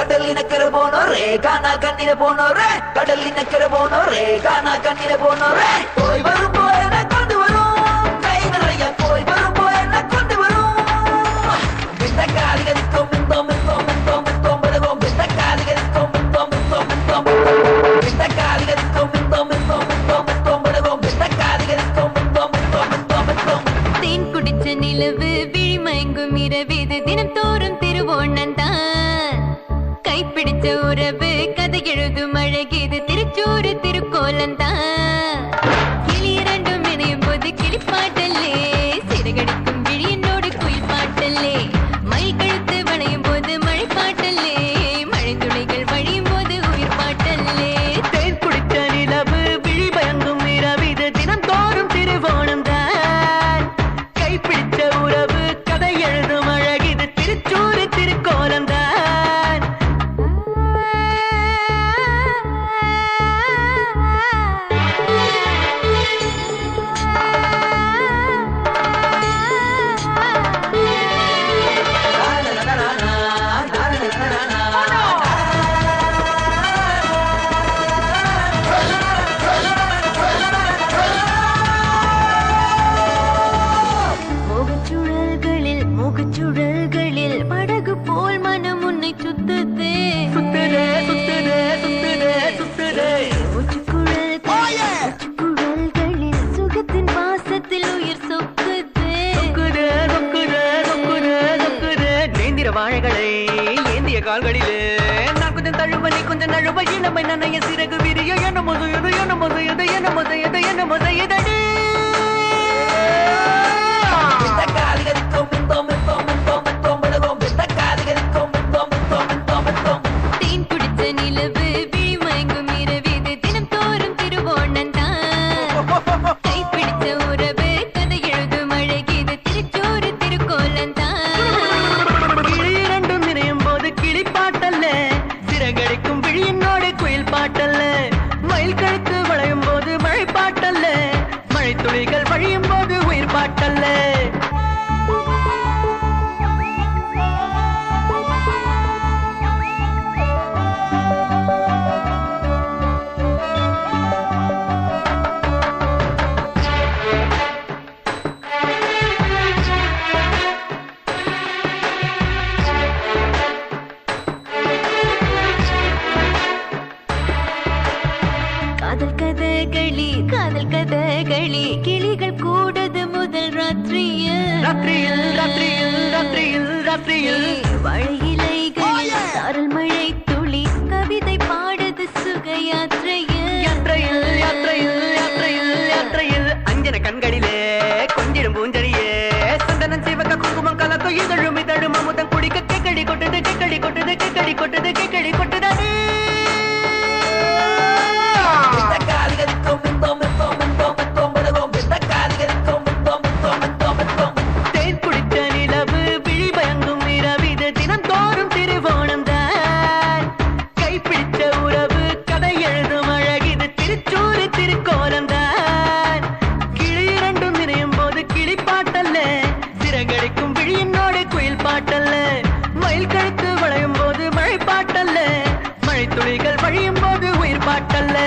கடலினக்கரை போனோரே காணா கண்ணில போனோரே கடலினக்கரை போனோரே காணா கண்ணில போனோரே போய் வரும் போய் என்ன கொண்டு வரும் கை நிறைய போய் வரும் போய் என்ன கொண்டு வரும் இந்த காலிகளுக்கும் மிந்தோம் மிந்தோம் மிந்தோம் மிந்தோம் படுவோம் இந்த காலிகளுக்கும் மிந்தோம் மிந்தோம் மிந்தோம் இந்த காலிகளுக்கும் மிந்தோம் மிந்தோம் மிந்தோம் மிந்தோம் படுவோம் இந்த காலிகளுக்கும் மிந்தோம் மிந்தோம் மிந்தோம் மிந்தோம் தேன் குடிச்ச நிலவு விழிமயங்கும் இரவிது தினம் தோறும் திருவோணந்தான் கைப்பிடிச்ச உறவு கதை எழுதும் அழகிது திருச்சூறு திருக்கோலந்தான் கிளி இரண்டும் இணையும் போது கிளிப்பாட்டல்லே சிறகடிக்கும் விழியனோடு குயில் பாட்டல்லே மயில் கழுத்து வளையும் போது மழை பாட்டல்லே மழை துளிகள் வழியும் போது உயிர் பாட்டல்லே தேன் குடிச்ச நிலவு விழி பயங்கும் இரவிது தினம் தோறும் திருவோணம் தான் கைப்பிடிச்ச உறவு கதை எழுதும் அழகிது திருச்சூறு திருக்கோலம் தான் முகச்சுழல்களில் படகு போல் மனம் உன்னை சுத்துதே சுத்துதே சுத்துதே சுத்துதே சுத்துதே குழல்களில் சுகத்தின் வாசத்தில் உயிர் சொக்குதே சொக்குதே சொக்குதே சொக்குதே சொக்குதே நேந்திர வாழைகளை ஏந்திய கால்களிலே நான் கொஞ்சம் தழுவ நீ கொஞ்சம் நழுவ இளமை நனைய சிறகு விரிய என்ன முதையது என்ன முதையது என்ன முதையது என்ன முதையதடி இந்த காலிகளுக்கும் மிந்தோம் மிந்தோம் மிந்தோம் மிந்தோம் படுவோம் இந்த காலிகளுக்கும் மிந்தோம் மிந்தோம் மிந்தோம் மிந்தோம் தேன் குடிச்ச நிலவு விழிமயங்கும் இரவிது தினம் தோறும் திருவோணந்தான் கைப்பிடிச்ச உறவு கதை எழுதும் அழகிது திருச்சூறு திருக்கோலந்தான் கிளி இரண்டும் இணையும் போது கிளி பாட்டல்ல சிறகடிக்கும் விழியினோடு குயில் பாட்டல்ல மயில் கழுத்து வளையும் போது மழை பாட்டல்ல மழை துளிகள் வழியும் போது உயிர் பாட்டல்ல காதல் கதகளி கிளிகள் கூடது முதல் ராத்திரியில் ராத்திரியில் ராத்திரியில் ராத்திரியில் ராத்திரியில் வழியிலைகளில் சாரல் மழை துளி கவிதை பாடுது சுக யாத்திரையில் யாத்திரையில் யாத்திரையில் யாத்திரையில் யாத்திரையில் அஞ்சன கண்களிலே கொஞ்சிடும் பூஞ்சரியே சந்தனம் சிவக்க குங்குமம் கலக்கும் இதழும் இதழும் அமுதம் குடிக்க கேக்கடி கொட்டுது கேக்கடி கொட்டுது கேக்கடி கொட்டுது கேக்கடி கொட்டுதே இந்த காலிகளுக்கும் மிந்தோம் மிந்தோம் மிந்தோம் மிந்தோம் படுவோம் இந்த காலிகளுக்கும் மிந்தோம் மிந்தோம் மிந்தோம் மிந்தோம் தேன் குடிச்ச நிலவு விழி பயங்கும் இரவிது தினம் தோறும் திருவோணம் தான் கைப்பிடிச்ச உறவு கதை எழுதும் அழகிது திருச்சூறு திருக்கோலம் தான் கிளி இரண்டும் இணையும் போது கிளி பாட்டல்ல சிறகடிக்கும் விழியினோடு குயில் பாட்டல்ல மயில் கழுத்து வளையும் போது மழை பாட்டல்ல மழை துளிகள் வழியும் போது உயிர் பாட்டல்ல